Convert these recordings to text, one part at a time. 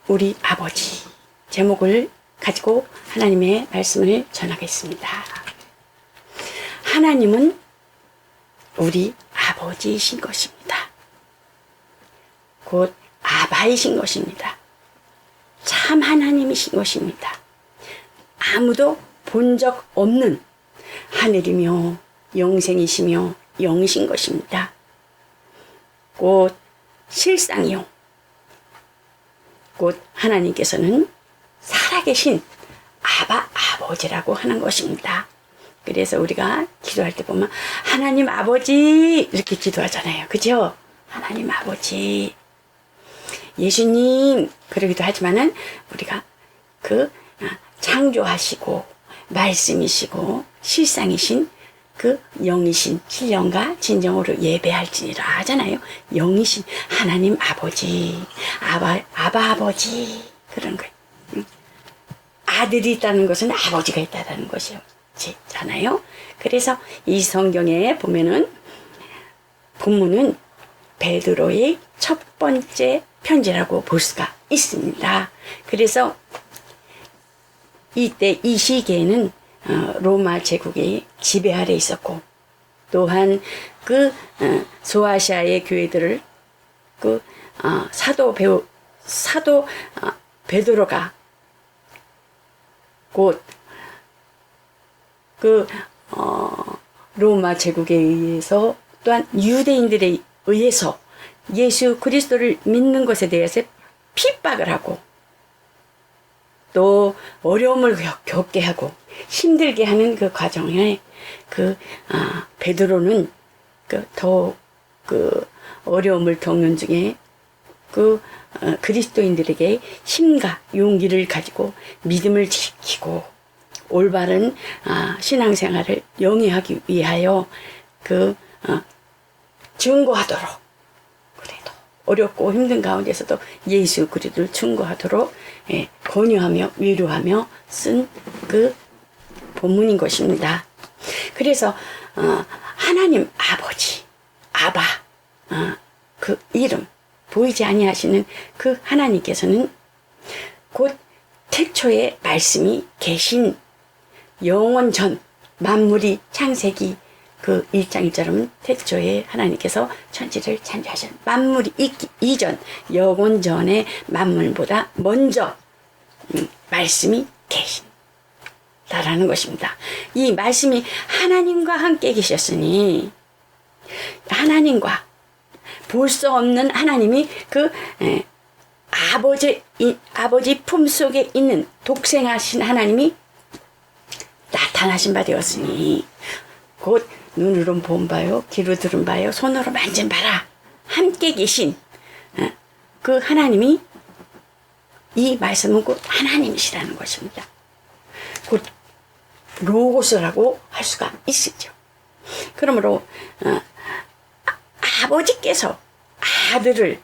우리 아버지 제목을 가지고 하나님의 말씀을 전하겠습니다. 하나님은 우리 아버지이신 것입니다. 곧 아바이신 것입니다. 참 하나님이신 것입니다. 아무도 본 적 없는 하늘이며 영생이시며 영이신 것입니다. 곧 실상이요. 곧 하나님께서는 살아계신 아버지라고 하는 것입니다. 그래서 우리가 기도할 때 보면 하나님 아버지 이렇게 기도하잖아요. 그죠? 하나님 아버지, 예수님 그러기도 하지만은 우리가 창조하시고 말씀이시고 실상이신 그 영이신 신령과 진정으로 예배할지니라 하잖아요. 영이신 하나님 아버지, 아버지 그런 거예요. 아들이 있다는 것은 아버지가 있다는 것이잖아요. 그래서 이 성경에 보면은 본문은 베드로의 첫 번째 편지라고 볼 수가 있습니다. 그래서 이때 이 시기에는 로마 제국의 지배 아래 있었고, 또한 소아시아의 교회들을 사도 베드로가 곧 로마 제국에 의해서 또한 유대인들에 의해서 예수 그리스도를 믿는 것에 대해서 핍박을 하고 또 어려움을 겪게 하고 힘들게 하는 그 과정에 베드로는 더 어려움을 겪는 중에 그리스도인들에게 힘과 용기를 가지고 믿음을 지키고 올바른 신앙생활을 영위하기 위하여 증거하도록, 그래도 어렵고 힘든 가운데서도 예수 그리스도를 증거하도록 권유하며 위로하며 쓴 그 본문인 것입니다. 그래서 하나님 아버지, 아바, 그 이름 보이지 아니하시는 그 하나님께서는 곧 태초에 말씀이 계신 영원 전 만물이 창세기 1장 1절은 태초에 하나님께서 천지를 창조하신 만물이 있기 이전 영원 전의 만물보다 먼저 말씀이 계신다라는 것입니다. 이 말씀이 하나님과 함께 계셨으니 하나님과 볼 수 없는 하나님이 아버지 품속에 있는 독생하신 하나님이 나타나신 바 되었으니 곧 눈으로 본 바요, 귀로 들은 바요, 손으로 만진 바라 함께 계신 그 하나님이 이 말씀은 곧 하나님이시라는 것입니다. 곧 로고스라고 할 수가 있으죠. 그러므로 아버지께서 아들을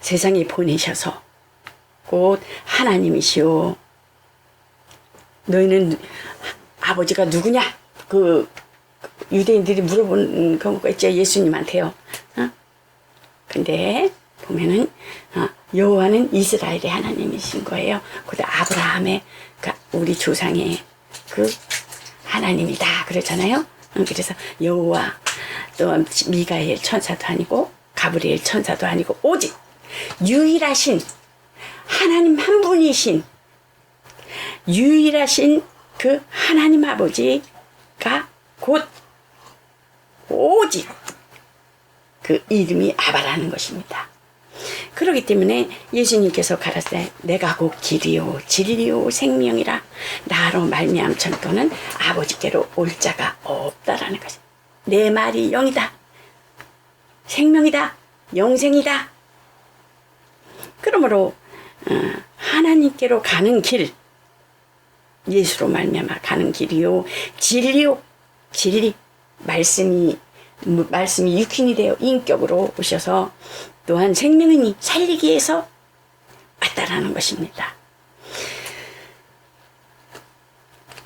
세상에 보내셔서 곧 하나님이시오. 너희는 아버지가 누구냐? 유대인들이 물어본 경우가 있죠. 예수님한테요. 근데 보면은 여호와는 이스라엘의 하나님이신 거예요. 근데 아브라함의 우리 조상의 하나님이다 그러잖아요. 그래서 여호와 또 미가엘 천사도 아니고 가브리엘 천사도 아니고 오직 유일하신 하나님 한 분이신 유일하신 그 하나님 아버지가 곧 오직 그 이름이 아바라는 것입니다. 그렇기 때문에 예수님께서 가라사대 내가 곧 길이요 진리요 생명이라 나로 말미암청토는 아버지께로 올 자가 없다라는 것입니다. 내 말이 영이다, 생명이다, 영생이다. 그러므로 하나님께로 가는 길, 예수로 말미암아 가는 길이요 진리요 진리, 말씀이 육신이 되어 인격으로 오셔서 또한 생명이니 살리기 위해서 왔다라는 것입니다.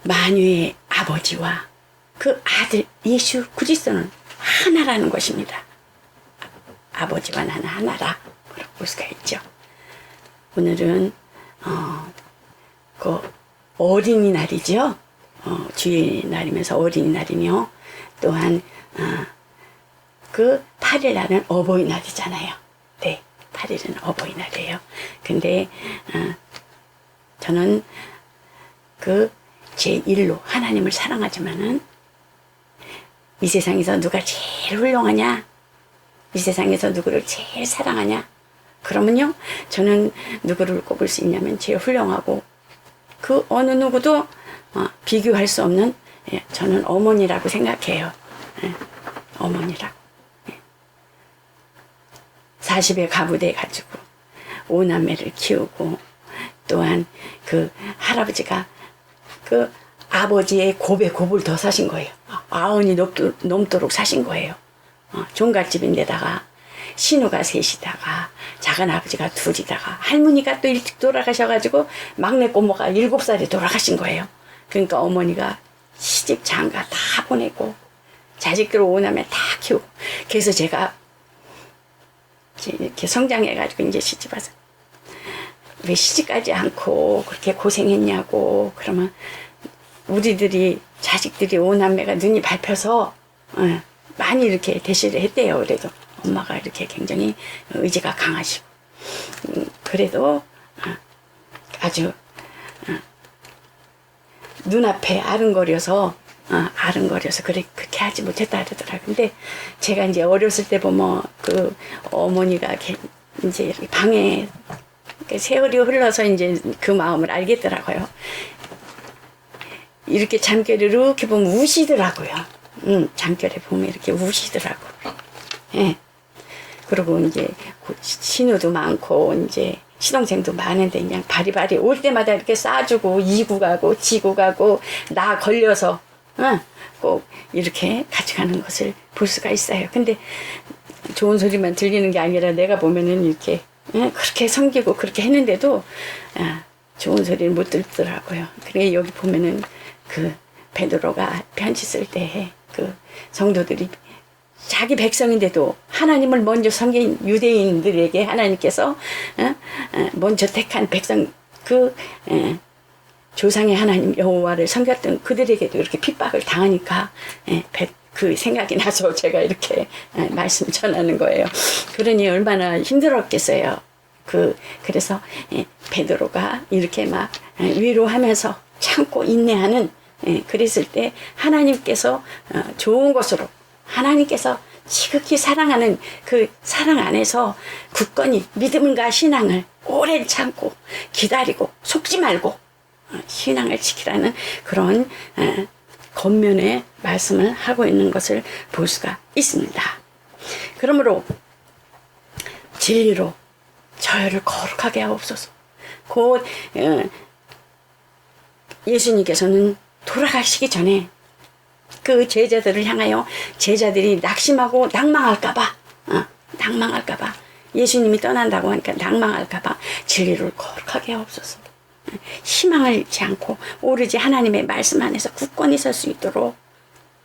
만유의 아버지와 그 아들 예수 그리스도는 하나라는 것입니다. 아버지와 나는 하나라 그렇게 볼 수가 있죠. 오늘은 그 어린이날이죠. 주의 날이면서 어린이날이며 또한 그 8일 날은 어버이날이잖아요. 네, 8일은 어버이날이에요. 근데 저는 그 제1로 하나님을 사랑하지만은 이 세상에서 누가 제일 훌륭하냐? 이 세상에서 누구를 제일 사랑하냐? 그러면요, 저는 누구를 꼽을 수 있냐면 제일 훌륭하고 그 어느 누구도 비교할 수 없는, 예, 저는 어머니라고 생각해요. 예, 어머니라고. 예. 40에 가부돼 가지고 5남매를 키우고 또한 그 할아버지가 그 아버지의 곱에 곱을 더 사신 거예요. 90이 넘도록 사신 거예요. 종갓집인데다가 신우가 셋이다가 작은 아버지가 둘이다가 할머니가 또 일찍 돌아가셔가지고 막내 꼬모가 7살에 돌아가신 거예요. 그러니까 어머니가 시집 장가 다 보내고 자식들 5남매 다 키우고, 그래서 제가 이렇게 성장해가지고 이제 시집 와서 왜 시집가지 않고 그렇게 고생했냐고, 그러면 우리들이 자식들이 5남매가 눈이 밟혀서 많이 이렇게 대시를 했대요. 그래도 엄마가 이렇게 굉장히 의지가 강하시고, 그래도 아주 눈앞에 아른거려서 그렇게 하지 못했다 그러더라. 근데 제가 이제 어렸을 때 보면 그 어머니가 이제 이렇게 방에 세월이 흘러서 이제 그 마음을 알겠더라고요. 이렇게 잠결에 이렇게 보면 우시더라고요. 잠결에 보면 이렇게 우시더라고요. 예. 그리고 이제 신우도 많고 이제 시동생도 많은데 그냥 바리바리 올 때마다 이렇게 싸주고 이고 가고 지고 가고 나 걸려서 꼭 이렇게 같이 가는 것을 볼 수가 있어요. 근데 좋은 소리만 들리는 게 아니라 내가 보면은 이렇게 그렇게 섬기고 그렇게 했는데도 좋은 소리를 못 듣더라고요. 그래 여기 보면은 그 베드로가 편지 쓸 때 그 성도들이 자기 백성인데도 하나님을 먼저 섬긴 유대인들에게 하나님께서 먼저 택한 백성, 그 조상의 하나님 여호와를 섬겼던 그들에게도 이렇게 핍박을 당하니까 그 생각이 나서 제가 이렇게 말씀 전하는 거예요. 그러니 얼마나 힘들었겠어요. 그래서 베드로가 이렇게 막 위로하면서 참고 인내하는, 그랬을 때 하나님께서 좋은 것으로, 하나님께서 지극히 사랑하는 그 사랑 안에서 굳건히 믿음과 신앙을 오래 참고 기다리고 속지 말고 신앙을 지키라는 그런 겉면의 말씀을 하고 있는 것을 볼 수가 있습니다. 그러므로 진리로 저희를 거룩하게 하옵소서. 곧 예수님께서는 돌아가시기 전에 그 제자들을 향하여 제자들이 낙심하고 낭망할까봐 예수님이 떠난다고 하니까 낭망할까봐 진리를 거룩하게 하옵소서. 희망을 잃지 않고 오로지 하나님의 말씀 안에서 굳건히 설 수 있도록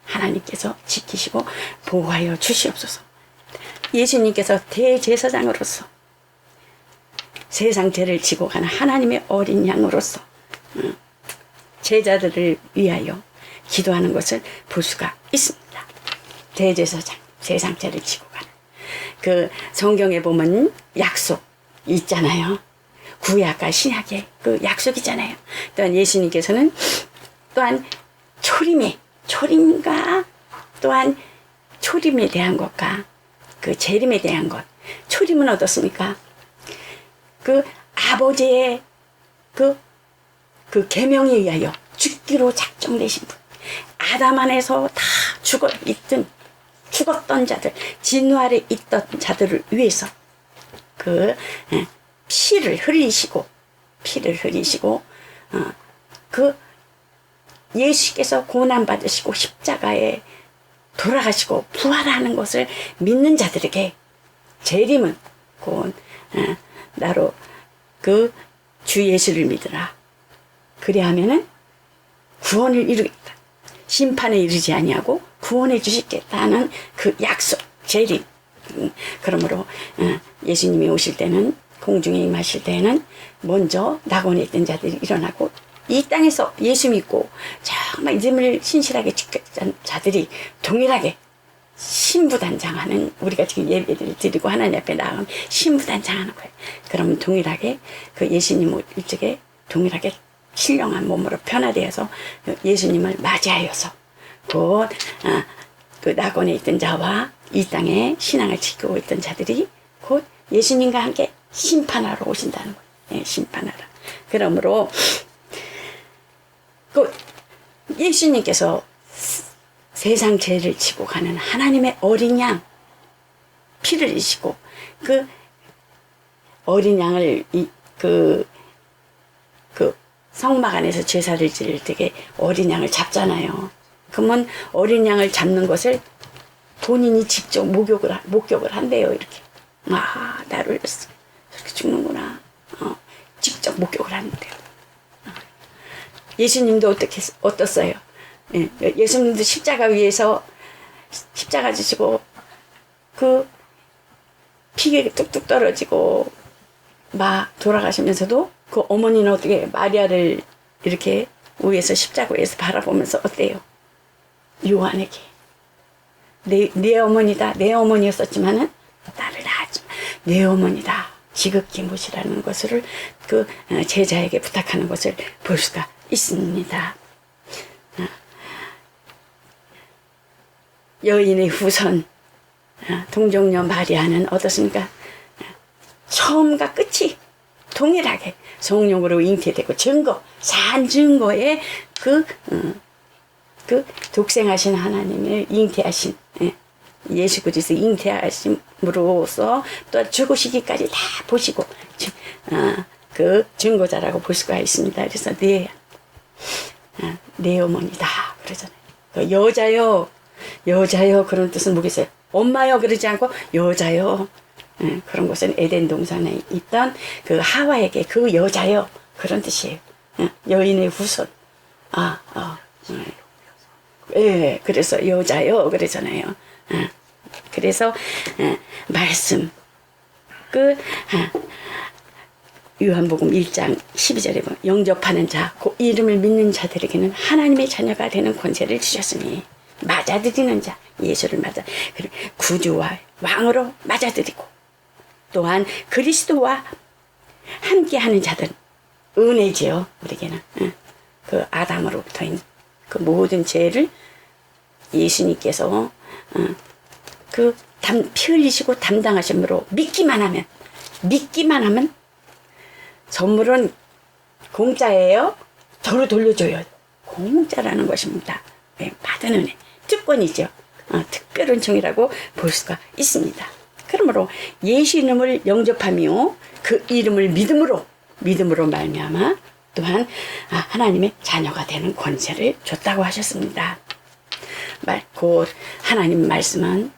하나님께서 지키시고 보호하여 주시옵소서. 예수님께서 대제사장으로서 세상 죄를 지고 가는 하나님의 어린 양으로서 제자들을 위하여 기도하는 것을 볼 수가 있습니다. 대제사장, 세상 죄를 지고 가는 그 성경에 보면 약속 있잖아요. 구약과 신약의 그 약속이잖아요. 또한 예수님께서는 또한 초림과 또한 초림에 대한 것과 그 재림에 대한 것. 초림은 어떻습니까? 그 아버지의 그 계명에 의하여 죽기로 작정되신 분. 아담 안에서 다 죽었던 자들, 진화에 있던 자들을 위해서 그 피를 흘리시고 그 예수께서 고난 받으시고 십자가에 돌아가시고 부활하는 것을 믿는 자들에게 재림은 곧 나로 그 주 예수를 믿으라. 그리하면은 구원을 이루겠다. 심판에 이르지 아니하고 구원해 주시겠다는 그 약속, 재림. 그러므로 예수님이 오실 때는 공중에 임하실 때에는 먼저 낙원에 있던 자들이 일어나고 이 땅에서 예수 믿고 정말 믿음을 신실하게 지켰던 자들이 동일하게 신부단장하는, 우리가 지금 예배를 드리고 하나님 앞에 나가면 신부단장하는 거예요. 그러면 동일하게 그 예수님 일찍에 동일하게 신령한 몸으로 변화되어서 예수님을 맞이하여서 곧 그 낙원에 있던 자와 이 땅에 신앙을 지키고 있던 자들이 곧 예수님과 함께 심판하러 오신다는 거예요. 네, 심판하러. 그러므로 그 예수님께서 세상 죄를 지고 가는 하나님의 어린 양 피를 흘리시고 그 어린 양을 그 성막 안에서 제사를 지을 때 어린 양을 잡잖아요. 그러면 어린 양을 잡는 것을 본인이 직접 목격을 한대요. 이렇게 나를 흘렸어, 저렇게 죽는구나. 직접 목격을 하는데요. 예수님도 어떻어요? 예, 예수님도 십자가 위에서 십자가 지시고 그 피가 뚝뚝 떨어지고 막 돌아가시면서도 그 어머니는 어떻게 마리아를 이렇게 위에서 십자가 위에서 바라보면서 어때요? 요한에게 내 어머니다, 내 어머니였었지만은 나를 낳았지만 내 어머니다, 지극히 모시라는 것을 그 제자에게 부탁하는 것을 볼 수가 있습니다. 여인의 후손 동정녀 마리아는 어떻습니까? 처음과 끝이 동일하게 성령으로 잉태되고 산 증거에 그 독생하신 하나님의 잉태하신 예수 그리스도 잉태하심으로써 또 죽으시기까지 다 보시고 그 증거자라고 볼 수가 있습니다. 그래서 내 어머니다 그러잖아요. 그 여자요 그런 뜻은 뭐겠어요? 엄마요 그러지 않고 여자요. 그런 것은 에덴 동산에 있던 그 하와에게 그 여자요 그런 뜻이에요. 여인의 후손. 그래서 여자요 그러잖아요. 그래서 말씀 요한복음 1장 12절에 보면 영접하는 자, 그 이름을 믿는 자들에게는 하나님의 자녀가 되는 권세를 주셨으니 맞아들이는 자, 예수를 구주와 왕으로 맞아들이고 또한 그리스도와 함께하는 자들, 은혜지요. 우리에게는 그 아담으로부터 있는 그 모든 죄를 예수님께서 피 흘리시고 담당하심으로 믿기만 하면 선물은 공짜예요. 저로 돌려줘요. 공짜라는 것입니다. 받은 은혜, 특권이죠. 특별 은총이라고 볼 수가 있습니다. 그러므로 예수 이름을 영접하며 그 이름을 믿음으로 말미암아 또한 하나님의 자녀가 되는 권세를 줬다고 하셨습니다. 곧 하나님 말씀은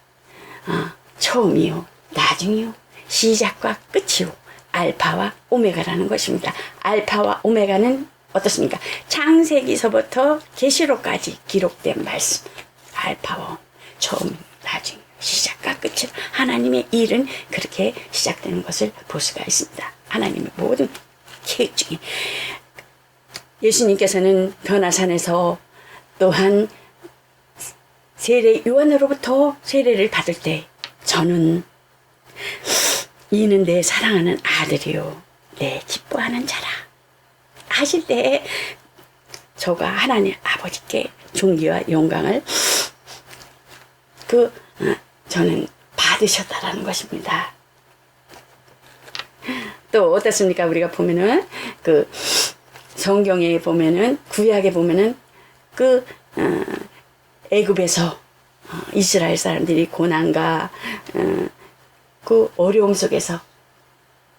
처음이요 나중이요 시작과 끝이요 알파와 오메가라는 것입니다. 알파와 오메가는 어떻습니까? 창세기서부터 계시록까지 기록된 말씀. 알파와 처음, 나중, 시작과 끝이 하나님의 일은 그렇게 시작되는 것을 볼 수가 있습니다. 하나님의 모든 계획 중에 예수님께서는 변화산에서 또한 요한으로부터 세례를 받을 때 저는 이는 내 사랑하는 아들이요 내 기뻐하는 자라 하실 때 저가 하나님 아버지께 존귀와 영광을 저는 받으셨다라는 것입니다. 또 어떻습니까? 우리가 보면은 성경에 보면은 구약에 보면은 애굽에서 이스라엘 사람들이 고난과 그 어려움 속에서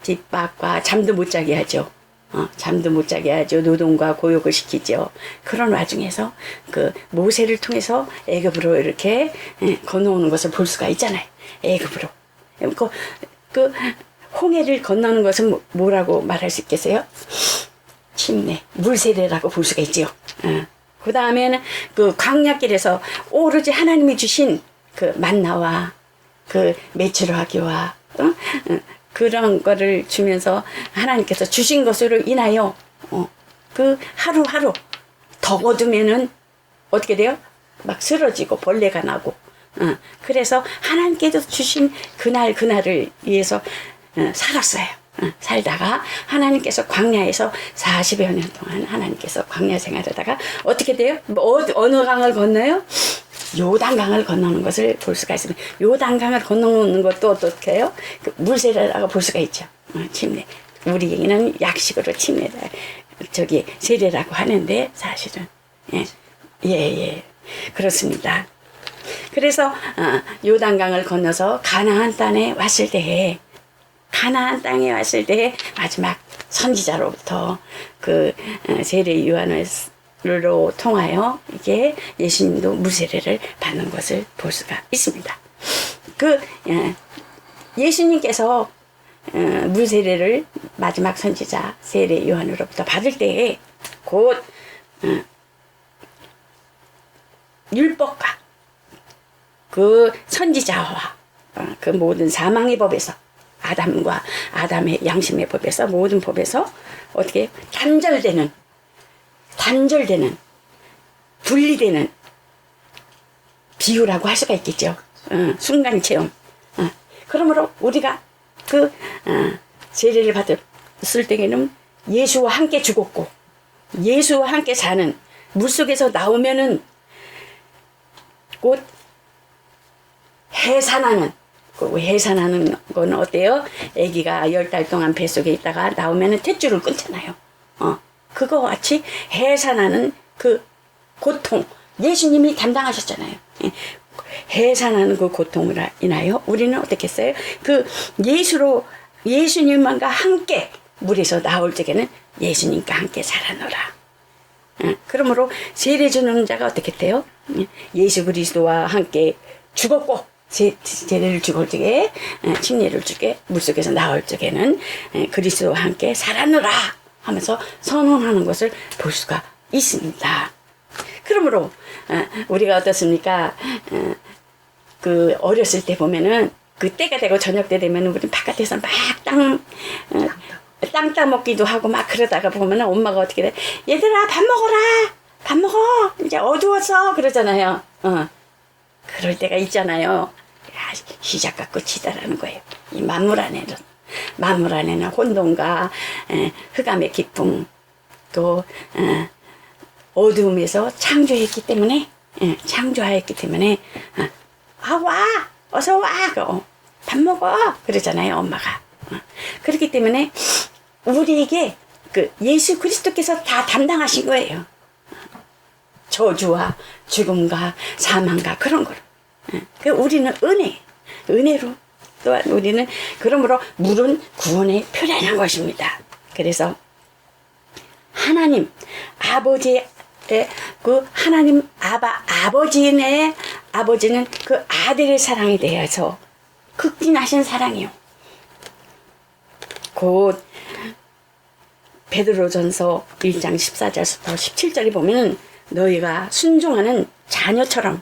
핍박과 잠도 못 자게 하죠. 노동과 고욕을 시키죠. 그런 와중에서 모세를 통해서 애굽으로 이렇게 건너오는 것을 볼 수가 있잖아요. 애굽으로. 홍해를 건너는 것은 뭐라고 말할 수 있겠어요? 침례, 물세례라고 볼 수가 있지요. 그 다음에는 광야길에서 오로지 하나님이 주신 만나와 메추라기와 그런 거를 주면서 하나님께서 주신 것으로 인하여 그 하루하루 더 거두면은 어떻게 돼요? 막 쓰러지고 벌레가 나고 그래서 하나님께서 주신 그날을 위해서 살았어요. 살다가 하나님께서 광야에서 40여 년 동안 하나님께서 광야 생활하다가 어떻게 돼요? 어느 강을 건너요? 요단강을 건너는 것을 볼 수가 있습니다. 요단강을 건너는 것도 어떻게 해요? 그 물세례라고 볼 수가 있죠. 침례. 우리에게는 약식으로 침례다. 세례라고 하는데 사실은 예. 그렇습니다. 그래서 요단강을 건너서 가나안 땅에 왔을 때에 마지막 선지자로부터 그 세례 요한으로 통하여 이게 예수님도 물세례를 받는 것을 볼 수가 있습니다. 그 예수님께서 물세례를 마지막 선지자 세례 요한으로부터 받을 때에 곧 율법과 그 선지자와 그 모든 사망의 법에서 아담의 양심의 법에서 모든 법에서 어떻게 단절되는 분리되는 비유라고 할 수가 있겠죠. 순간 체험. 그러므로 우리가 그 세례를 받았을 때에는 예수와 함께 죽었고 예수와 함께 사는 물속에서 나오면은 곧 해산하는 건 어때요? 아기가 10달 동안 뱃속에 있다가 나오면은 탯줄을 끊잖아요. 그거와 같이 해산하는 그 고통 예수님이 담당하셨잖아요. 해산하는 그 고통을 인하여 우리는 어떻게 했어요? 그 예수님과 함께 물에서 나올 적에는 예수님과 함께 살아노라. 그러므로 세례 주는 자가 어떻게 돼요? 예수 그리스도와 함께 죽었고 세례를 죽을 적에 침례를 주게 물속에서 나올 적에는 그리스도와 함께 살아노라 하면서 선언하는 것을 볼 수가 있습니다. 그러므로 우리가 어떻습니까? 그 어렸을 때 보면은 그 때가 되고 저녁 때 되면은 우리 바깥에서 막 땅 따먹기도 하고 막 그러다가 보면은 엄마가 어떻게 돼? 얘들아 밥 먹어라. 밥 먹어. 이제 어두웠어. 그러잖아요. 그럴 때가 있잖아요. 시작과 끝이다라는 거예요. 이 만물 안에는 혼돈과 흑암의 기쁨 또 어두움에서 창조하였기 때문에 와 어서 와 밥 먹어 그러잖아요 엄마가. 그렇기 때문에 우리에게 그 예수 그리스도께서 다 담당하신 거예요. 저주와 죽음과 사망과 그런 거로. 그 우리는 은혜로 또한 우리는 그러므로 물은 구원의 표현한 것입니다. 그래서 하나님 아버지의 그 하나님 아버지는 그 아들의 사랑에 대해서 극진하신 사랑이요. 곧 베드로전서 1장 14절부터 17절에 보면 너희가 순종하는 자식처럼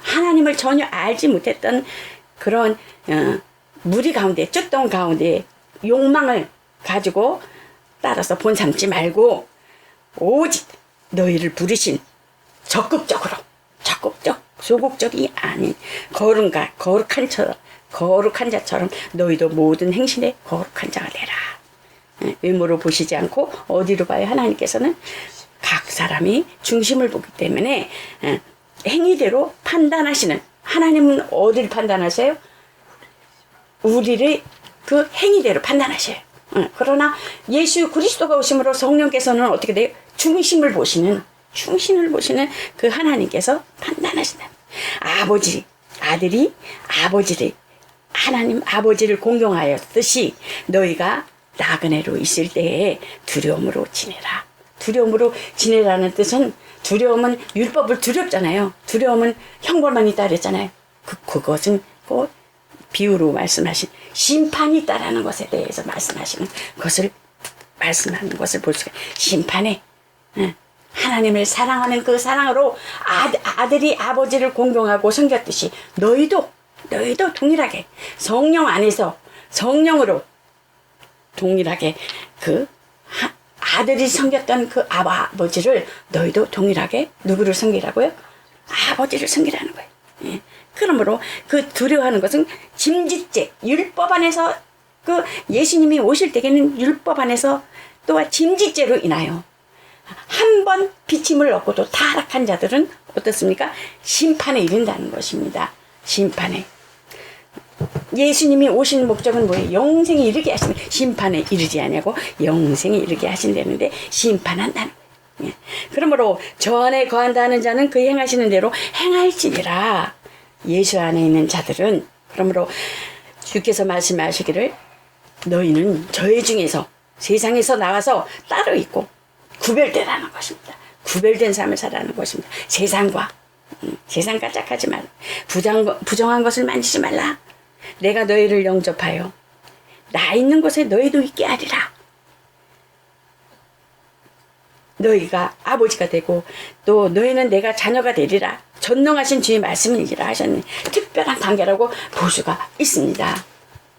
하나님을 전혀 알지 못했던 그런 무리 가운데 쫓던 가운데 욕망을 가지고 따라서 본삼지 말고 오직 너희를 부르신 소극적이 아닌 거룩한 자처럼 너희도 모든 행실에 거룩한 자가 되라. 외모로 보시지 않고 어디로 봐요? 하나님께서는 각 사람이 중심을 보기 때문에 행위대로 판단하시는 하나님은 어디를 판단하세요? 우리를 그 행위대로 판단하셔요. 그러나 예수 그리스도가 오심으로 성령께서는 어떻게 돼요? 중심을 보시는 그 하나님께서 판단하신다. 아들이 하나님 아버지를 공경하였듯이 너희가 나그네로 있을 때에 두려움으로 지내라는 뜻은 두려움은 율법을 두렵잖아요. 두려움은 형벌만 있다 그랬잖아요. 그것은 곧 비유로 말씀하신 심판이 있다라는 것에 대해서 말씀하는 것을 볼 수가 심판에 하나님을 사랑하는 그 사랑으로 아들이 아버지를 공경하고 섬겼듯이 너희도 너희도 동일하게 성령 안에서 성령으로 동일하게 그 아들이 섬겼던 그 아버지를 너희도 동일하게 누구를 섬기라고요? 아버지를 섬기라는 거예요. 예. 그러므로 그 두려워하는 것은 짐짓죄, 율법 안에서 그 예수님이 오실 때에는 율법 안에서 또한 짐짓죄로 인하여 한 번 비침을 얻고도 타락한 자들은 어떻습니까? 심판에 이른다는 것입니다. 심판에. 예수님이 오신 목적은 뭐예요? 영생에 이르게 하시는, 심판에 이르지 않냐고 영생에 이르게 하신다는데 심판한다는 거예요. 예. 그러므로 저 안에 거한다는 자는 그 행하시는 대로 행할지니라. 예수 안에 있는 자들은, 그러므로 주께서 말씀하시기를 너희는 저희 중에서 세상에서 나와서 따로 있고 구별되라는 것입니다. 구별된 삶을 살라는 것입니다. 세상과 세상과 짝하지 말라. 부정한 것을 만지지 말라. 내가 너희를 영접하여 나 있는 곳에 너희도 있게 하리라. 너희가 아버지가 되고 또 너희는 내가 자녀가 되리라. 전능하신 주의 말씀이니라 하셨네. 특별한 관계라고 볼 수가 있습니다.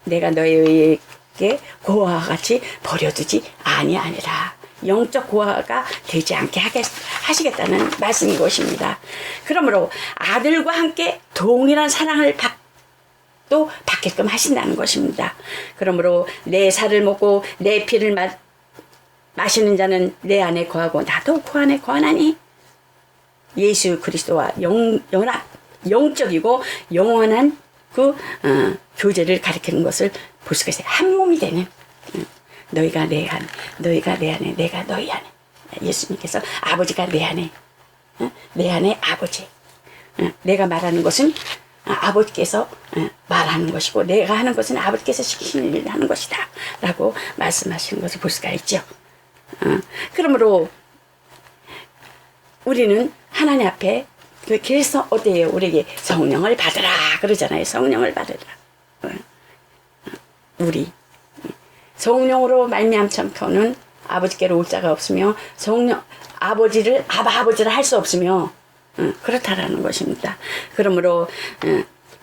내가 너희에게 고아와 같이 버려두지 아니하니라. 영적 고아가 되지 않게 하시겠다는 말씀인 것입니다. 그러므로 아들과 함께 동일한 사랑을 또 받게끔 하신다는 것입니다. 그러므로 내 살을 먹고 내 피를 마시는 자는 내 안에 거하고 나도 그 안에 거하나니. 예수 그리스도와 영적이고 영원한 그 교제를 가리키는 것을 볼 수가 있어요. 한 몸이 되는, 너희가 내 안에, 너희가 내 안에, 내가 너희 안에. 예수님께서 아버지가 내 안에, 내 안에 아버지. 내가 말하는 것은 아버지께서 말하는 것이고 내가 하는 것은 아버지께서 시키시는 일을 하는 것이다 라고 말씀하시는 것을 볼 수가 있죠. 그러므로 우리는 하나님 앞에 그래서 어때요? 우리에게 성령을 받으라 그러잖아요. 성령을 받으라. 우리 성령으로 말미암고는 아버지께로 올 자가 없으며 성령 아버지를 아버지를 할 수 없으며 그렇다라는 것입니다. 그러므로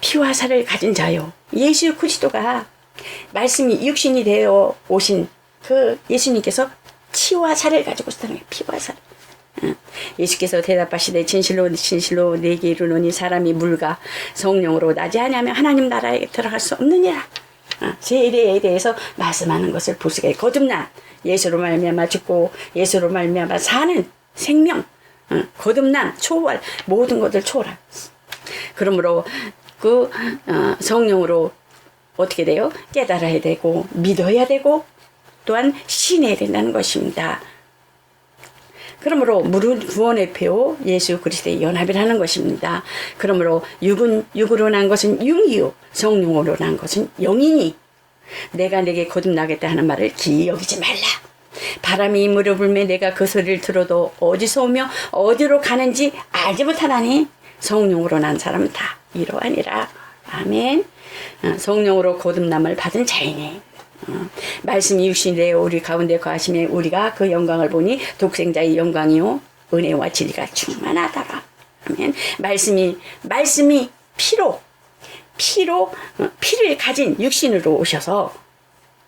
피와 살을 가진 자요. 예수 그리스도가 말씀이 육신이 되어 오신 그 예수님께서 피와 살을 가지고 있다는 거예요. 피와 살. 예수께서 대답하시되 진실로 진실로 내게 이르노니 사람이 물과 성령으로 나지 아니하면 하나님 나라에 들어갈 수 없느니라. 세례에 대해서 말씀하는 것을 볼 수가 있어요. 거듭난 예수로 말미암아 죽고 예수로 말미암아 사는 생명, 거듭난 초월, 모든 것을 초월한. 그러므로 그 성령으로 어떻게 돼요? 깨달아야 되고 믿어야 되고 또한 신해야 된다는 것입니다. 그러므로 물은 구원의 표 예수 그리스도의 연합이라는 것입니다. 그러므로 육은 육으로 난 것은 육이요 성령으로 난 것은 영이니 내가 내게 거듭나겠다 하는 말을 기억이지 말라. 바람이 무릎 불매 내가 그 소리를 들어도 어디서 오며 어디로 가는지 알지 못하나니 성령으로 난 사람은 다 이러하니라. 아멘. 성령으로 거듭남을 받은 자이니 말씀이 육신이 되어 우리 가운데 거하시며 우리가 그 영광을 보니 독생자의 영광이요 은혜와 진리가 충만하다가. 아멘. 말씀이 피를 가진 육신으로 오셔서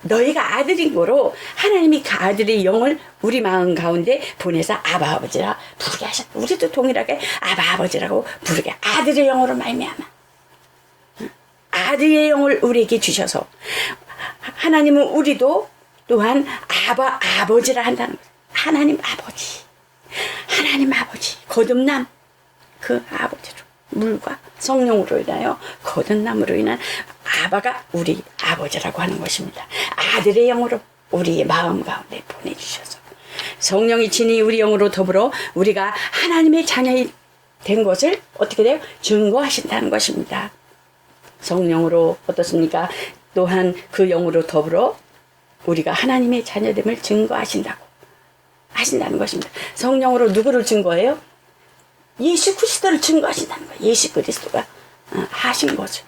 너희가 아들인 거로 하나님이 그 아들의 영을 우리 마음 가운데 보내서 아바 아버지라 부르게 하셨다. 우리도 동일하게 아바 아버지라고 부르게 아들의 영으로 말미암아 아들의 영을 우리에게 주셔서 하나님은 우리도 또한 아버지라 한다는 거예요. 하나님 아버지 거듭남 그 아버지로 물과 성령으로 인하여 거듭남으로 인한 아바가 우리 아버지라고 하는 것입니다. 아들의 영으로 우리의 마음 가운데 보내주셔서 성령이 친히 우리 영으로 더불어 우리가 하나님의 자녀이 된 것을 어떻게 돼요? 증거하신다는 것입니다. 성령으로 어떻습니까? 또한 그 영으로 더불어 우리가 하나님의 자녀됨을 증거하신다는 것입니다. 성령으로 누구를 증거해요? 예수 그리스도를 증거하신다는 거예요. 예수 그리스도가 하신 거죠.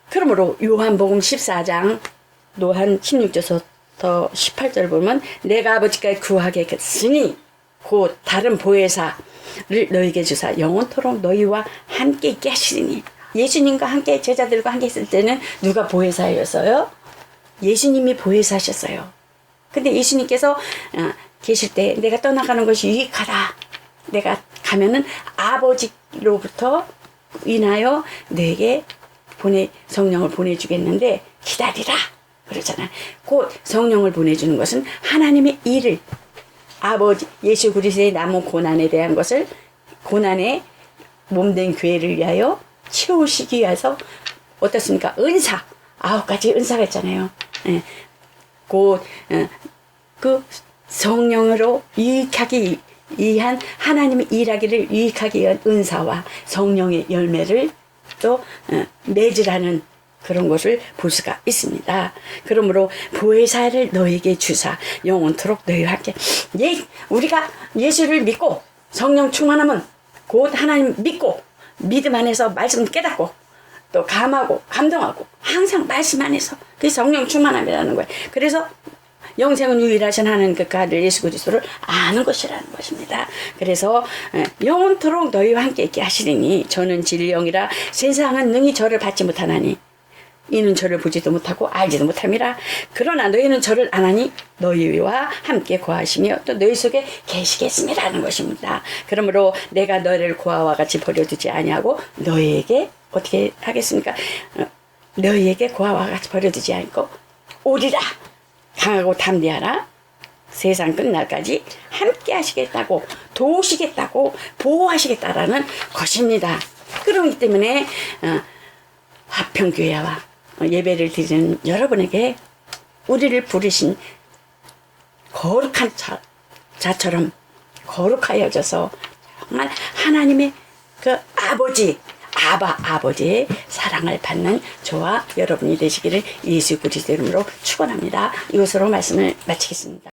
그러므로 요한복음 14장 또한 16절부터 18절 보면 내가 아버지께 구하겠으니 곧 다른 보혜사를 너에게 주사 영원토록 너희와 함께 있게 하시리니. 예수님과 함께 제자들과 함께 있을 때는 누가 보혜사였어요? 예수님이 보혜사셨어요. 근데 예수님께서 계실 때 내가 떠나가는 것이 유익하다. 내가 가면은 아버지로부터 인하여 너에게 성령을 보내주겠는데 기다리라. 그러잖아요. 곧 성령을 보내주는 것은 하나님의 일을 아버지 예수 그리스도의 남은 고난에 대한 것을 고난에 몸된 교회를 위하여 채우시기 위해서 어떻습니까? 은사 9가지 은사가 있잖아요. 예. 곧 그 성령으로 유익하기 위한 하나님의 일하기를 유익하기 위한 은사와 성령의 열매를 또 맺으라는 그런 것을 볼 수가 있습니다. 그러므로 보혜사를 너에게 주사 영원토록 너희와 함께. 우리가 예수를 믿고 성령 충만하면 곧 하나님 믿고 믿음 안에서 말씀 깨닫고 또 감하고 감동하고 항상 말씀 안에서 그게 성령 충만함이라는 거예요. 그래서 영생은 유일하신 하나님 그 아들 예수 그리스도를 아는 것이라는 것입니다. 그래서 영원토록 너희와 함께 있게 하시리니 저는 진리영이라 세상은 능히 저를 받지 못하나니 이는 저를 보지도 못하고 알지도 못함이라. 그러나 너희는 저를 아나니 너희와 함께 거하시며 또 너희 속에 계시겠음이라는 것입니다. 그러므로 내가 너희를 고아와 같이 버려두지 아니하고 너희에게 어떻게 하겠습니까? 너희에게 고아와 같이 버려두지 않고 오리라. 강하고 담대하라. 세상 끝날까지 함께 하시겠다고 도우시겠다고 보호하시겠다라는 것입니다. 그렇기 때문에 화평교회와 예배를 드리는 여러분에게 우리를 부르신 거룩한 자처럼 거룩하여져서 정말 하나님의 그 아버지의 사랑을 받는 저와 여러분이 되시기를 예수 그리스도 이름으로 축원합니다. 이것으로 말씀을 마치겠습니다.